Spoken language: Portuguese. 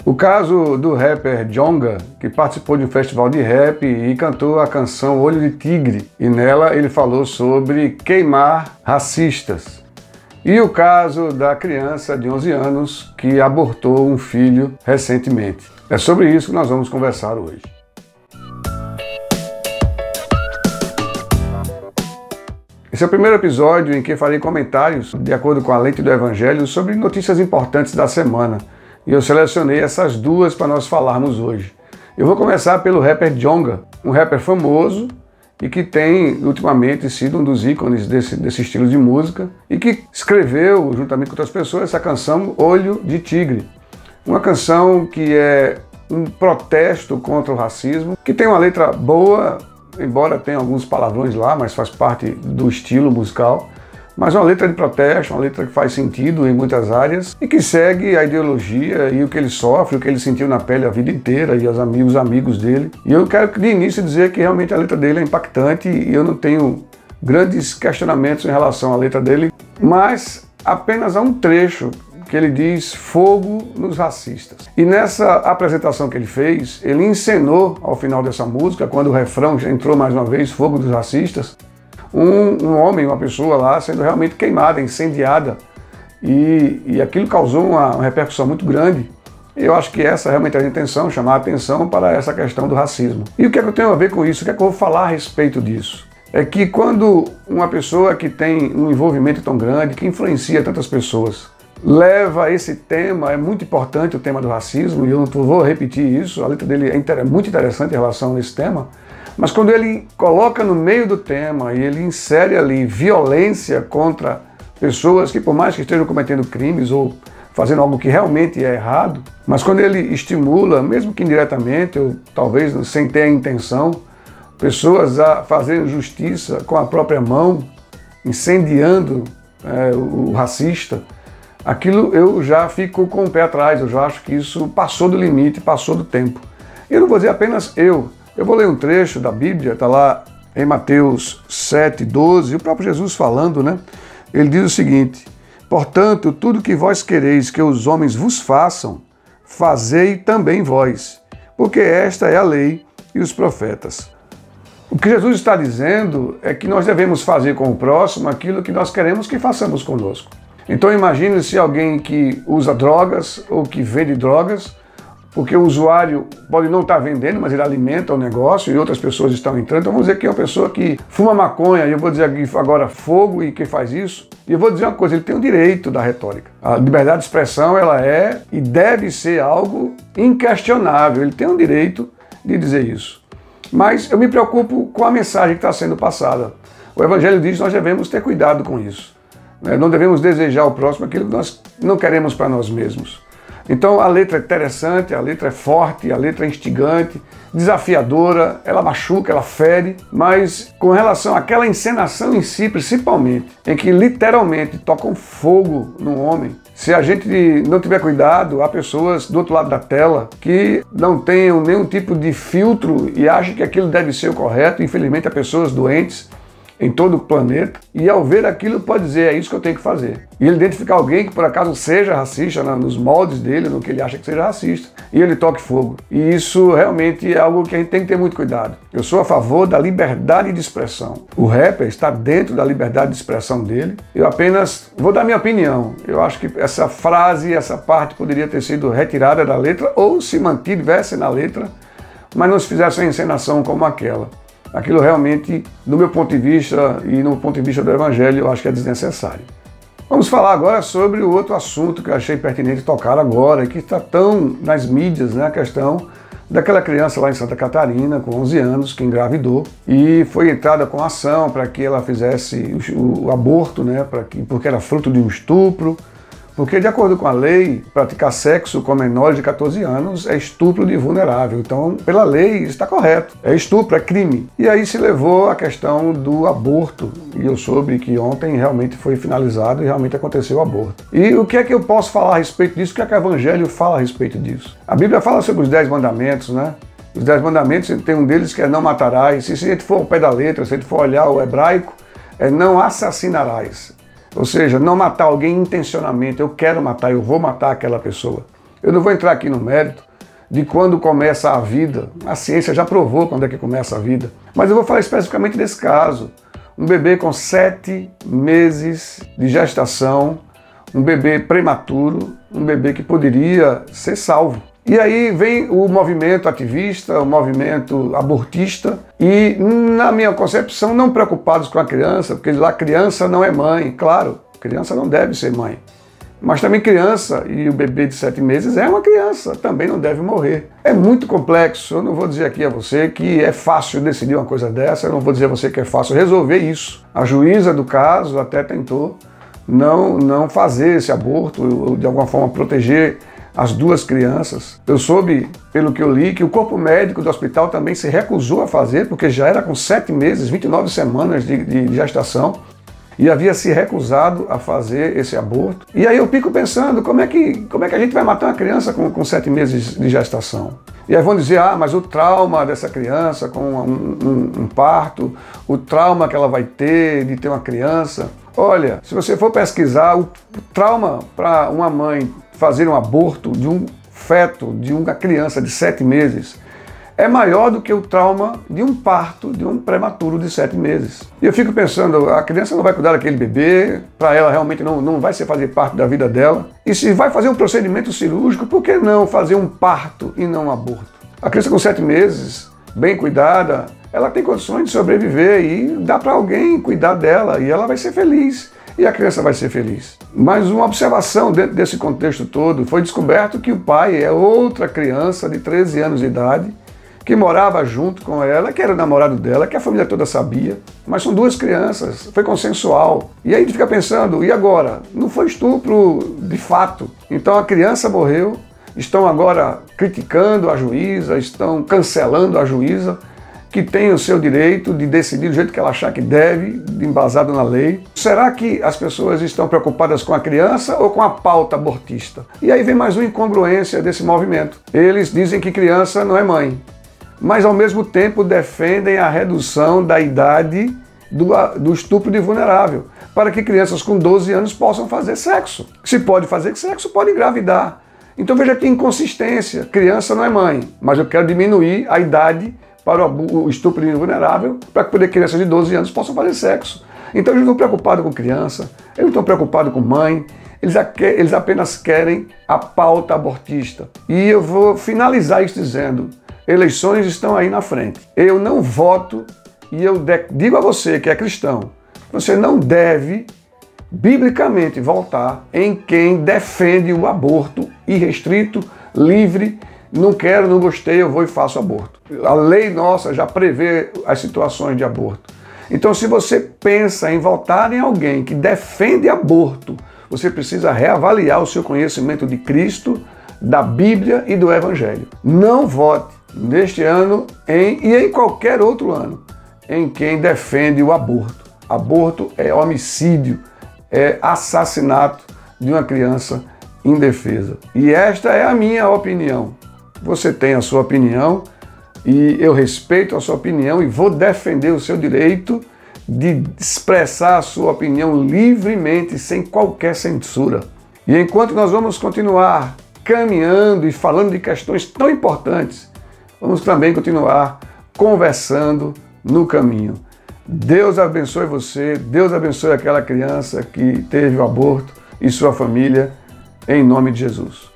O caso do rapper Djonga, que participou de um festival de rap e cantou a canção Olho de Tigre, e nela ele falou sobre queimar racistas. E o caso da criança de 11 anos que abortou um filho recentemente. É sobre isso que nós vamos conversar hoje. Esse é o primeiro episódio em que farei comentários, de acordo com a lente do Evangelho, sobre notícias importantes da semana. E eu selecionei essas duas para nós falarmos hoje. Eu vou começar pelo rapper Djonga, um rapper famoso e que tem, ultimamente, sido um dos ícones desse estilo de música e que escreveu, juntamente com outras pessoas, essa canção Olho de Tigre. Uma canção que é um protesto contra o racismo, que tem uma letra boa, embora tenha alguns palavrões lá, mas faz parte do estilo musical. Mas uma letra de protesto, uma letra que faz sentido em muitas áreas e que segue a ideologia e o que ele sofre, o que ele sentiu na pele a vida inteira e os amigos dele. E eu quero de início dizer que realmente a letra dele é impactante e eu não tenho grandes questionamentos em relação à letra dele, mas apenas há um trecho que ele diz fogo nos racistas. E nessa apresentação que ele fez, ele encenou ao final dessa música, quando o refrão já entrou mais uma vez, fogo dos racistas, um homem, uma pessoa lá sendo realmente queimada, incendiada, e aquilo causou uma repercussão muito grande. Eu acho que essa realmente é a intenção, chamar a atenção para essa questão do racismo. E o que é que eu tenho a ver com isso? O que é que eu vou falar a respeito disso? É que quando uma pessoa que tem um envolvimento tão grande, que influencia tantas pessoas, leva esse tema, é muito importante o tema do racismo, e eu não vou repetir isso, a letra dele é muito interessante em relação a esse tema, mas quando ele coloca no meio do tema e ele insere ali violência contra pessoas que, por mais que estejam cometendo crimes ou fazendo algo que realmente é errado, mas quando ele estimula, mesmo que indiretamente ou talvez sem ter a intenção, pessoas a fazerem justiça com a própria mão, incendiando o racista, aquilo eu já fico com o pé atrás, eu já acho que isso passou do limite, passou do tempo. E eu não vou dizer apenas eu vou ler um trecho da Bíblia, está lá em Mateus 7:12, o próprio Jesus falando, né? Ele diz o seguinte: portanto, tudo que vós quereis que os homens vos façam, fazei também vós, porque esta é a lei e os profetas. O que Jesus está dizendo é que nós devemos fazer com o próximo aquilo que nós queremos que façamos conosco. Então imagine se alguém que usa drogas ou que vende drogas, porque o usuário pode não estar vendendo, mas ele alimenta o negócio e outras pessoas estão entrando. Então vamos dizer que é uma pessoa que fuma maconha, e eu vou dizer aqui agora fogo, e quem faz isso. E eu vou dizer uma coisa, ele tem o direito da retórica. A liberdade de expressão, ela é e deve ser algo inquestionável, ele tem o direito de dizer isso. Mas eu me preocupo com a mensagem que está sendo passada. O Evangelho diz que nós devemos ter cuidado com isso. Não devemos desejar ao próximo aquilo que nós não queremos para nós mesmos. Então a letra é interessante, a letra é forte, a letra é instigante, desafiadora, ela machuca, ela fere, mas com relação àquela encenação em si, principalmente, em que literalmente tocam fogo no homem, se a gente não tiver cuidado, há pessoas do outro lado da tela que não tenham nenhum tipo de filtro e acham que aquilo deve ser o correto. Infelizmente há pessoas doentes em todo o planeta, e ao ver aquilo pode dizer, é isso que eu tenho que fazer. E ele identificar alguém que por acaso seja racista, nos moldes dele, no que ele acha que seja racista, e ele toque fogo. E isso realmente é algo que a gente tem que ter muito cuidado. Eu sou a favor da liberdade de expressão. O rapper está dentro da liberdade de expressão dele. Eu apenas vou dar minha opinião. Eu acho que essa frase, essa parte poderia ter sido retirada da letra, ou se mantivesse na letra, mas não se fizesse uma encenação como aquela. Aquilo realmente, do meu ponto de vista e no ponto de vista do Evangelho, eu acho que é desnecessário. Vamos falar agora sobre o outro assunto que eu achei pertinente tocar agora, e que está tão nas mídias, né, a questão daquela criança lá em Santa Catarina, com 11 anos, que engravidou, e foi entrada com ação para que ela fizesse o aborto, né, porque era fruto de um estupro. Porque, de acordo com a lei, praticar sexo com menores de 14 anos é estupro de vulnerável. Então, pela lei, isso está correto. É estupro, é crime. E aí se levou a questão do aborto. E eu soube que ontem realmente foi finalizado e realmente aconteceu o aborto. E o que é que eu posso falar a respeito disso? O que é que o Evangelho fala a respeito disso? A Bíblia fala sobre os 10 mandamentos, né? Os 10 mandamentos, tem um deles que é não matarás. Se a gente for ao pé da letra, se a gente for olhar o hebraico, é não assassinarás. Ou seja, não matar alguém intencionalmente. Eu quero matar, eu vou matar aquela pessoa. Eu não vou entrar aqui no mérito de quando começa a vida. A ciência já provou quando é que começa a vida. Mas eu vou falar especificamente desse caso. Um bebê com 7 meses de gestação, um bebê prematuro, um bebê que poderia ser salvo. E aí vem o movimento ativista, o movimento abortista e, na minha concepção, não preocupados com a criança, porque lá criança não é mãe. Claro, criança não deve ser mãe. Mas também criança, e o bebê de 7 meses é uma criança, também não deve morrer. É muito complexo, eu não vou dizer aqui a você que é fácil decidir uma coisa dessa, eu não vou dizer a você que é fácil resolver isso. A juíza do caso até tentou não fazer esse aborto, ou de alguma forma proteger as 2 crianças. Eu soube, pelo que eu li, que o corpo médico do hospital também se recusou a fazer, porque já era com 7 meses, 29 semanas de gestação, e havia se recusado a fazer esse aborto. E aí eu fico pensando, como é que a gente vai matar uma criança com 7 meses de gestação? E aí vão dizer, mas o trauma dessa criança com um parto, o trauma que ela vai ter de ter uma criança. Olha, se você for pesquisar, o trauma para uma mãe fazer um aborto de um feto, de uma criança de 7 meses, é maior do que o trauma de um parto de um prematuro de 7 meses. E eu fico pensando, a criança não vai cuidar daquele bebê, para ela realmente não vai fazer parte da vida dela. E se vai fazer um procedimento cirúrgico, por que não fazer um parto e não um aborto? A criança com 7 meses, bem cuidada, ela tem condições de sobreviver e dá para alguém cuidar dela e ela vai ser feliz. E a criança vai ser feliz. Mas uma observação dentro desse contexto todo, foi descoberto que o pai é outra criança de 13 anos de idade, que morava junto com ela, que era o namorado dela, que a família toda sabia, mas são 2 crianças, foi consensual. E aí a gente fica pensando, e agora? Não foi estupro de fato. Então a criança morreu, estão agora criticando a juíza, estão cancelando a juíza, que tem o seu direito de decidir do jeito que ela achar que deve, embasado na lei. Será que as pessoas estão preocupadas com a criança ou com a pauta abortista? E aí vem mais uma incongruência desse movimento. Eles dizem que criança não é mãe, mas ao mesmo tempo defendem a redução da idade do estupro de vulnerável, para que crianças com 12 anos possam fazer sexo. Se pode fazer sexo, pode engravidar. Então veja que inconsistência. Criança não é mãe, mas eu quero diminuir a idade para o estupro de vulnerável, para que crianças de 12 anos possam fazer sexo. Então eles não estão preocupados com criança, eles não estão preocupados com mãe, eles apenas querem a pauta abortista. E eu vou finalizar isso dizendo, eleições estão aí na frente. Eu não voto e eu digo a você que é cristão, você não deve, biblicamente, votar em quem defende o aborto irrestrito, livre. Não quero, não gostei, eu vou e faço aborto. A lei nossa já prevê as situações de aborto. Então, se você pensa em votar em alguém que defende aborto, você precisa reavaliar o seu conhecimento de Cristo, da Bíblia e do Evangelho. Não vote neste ano e em qualquer outro ano em quem defende o aborto. Aborto é homicídio, é assassinato de uma criança indefesa. E esta é a minha opinião. Você tem a sua opinião e eu respeito a sua opinião e vou defender o seu direito de expressar a sua opinião livremente, sem qualquer censura. E enquanto nós vamos continuar caminhando e falando de questões tão importantes, vamos também continuar conversando no caminho. Deus abençoe você, Deus abençoe aquela criança que teve o aborto e sua família, em nome de Jesus.